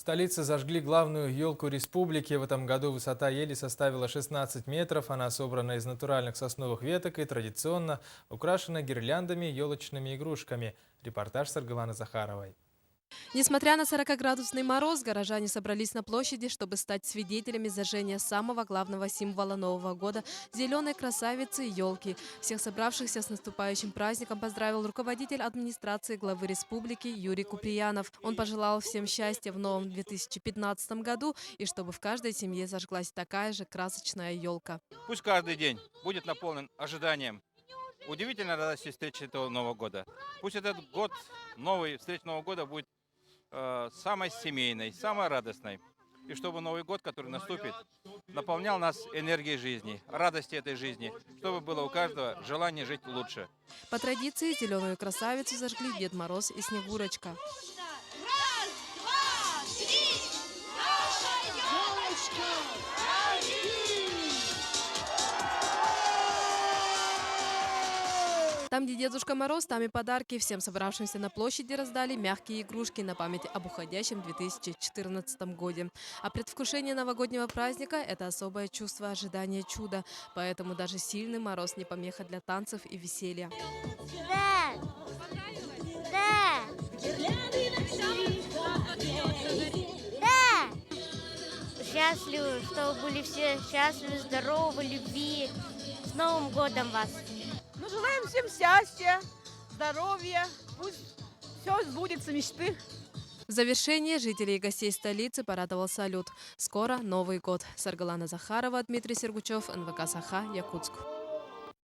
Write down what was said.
столице зажгли главную елку республики. В этом году высота ели составила 16 метров. Она собрана из натуральных сосновых веток и традиционно украшена гирляндами и елочными игрушками. Репортаж Саргаланы Захаровой. Несмотря на 40-градусный мороз, горожане собрались на площади, чтобы стать свидетелями зажжения самого главного символа Нового года – зеленой красавицы елки. Всех собравшихся с наступающим праздником поздравил руководитель администрации главы республики Юрий Куприянов. Он пожелал всем счастья в новом 2015 году и чтобы в каждой семье зажглась такая же красочная елка. Пусть каждый день будет наполнен ожиданием удивительной радости встречи этого Нового года. Пусть этот год, новый встреча Нового года будет самой семейной, самой радостной. И чтобы Новый год, который наступит, наполнял нас энергией жизни, радостью этой жизни, чтобы было у каждого желание жить лучше. По традиции зеленую красавицу зажгли Дед Мороз и Снегурочка. Раз, два, три! Наша елочка! Там, где Дедушка Мороз, там и подарки. Всем собравшимся на площади раздали мягкие игрушки на память об уходящем 2014 году. А предвкушение новогоднего праздника – это особое чувство ожидания чуда. Поэтому даже сильный мороз не помеха для танцев и веселья. Да. Да. Да. Счастливы, чтобы были все счастливы, здоровы, любви. С Новым годом вас! Ну, желаем всем счастья, здоровья, пусть все сбудется, мечты. В завершение жителей и гостей столицы порадовал салют. Скоро Новый год. Саргалана Захарова, Дмитрий Сергучев, НВК Саха, Якутск.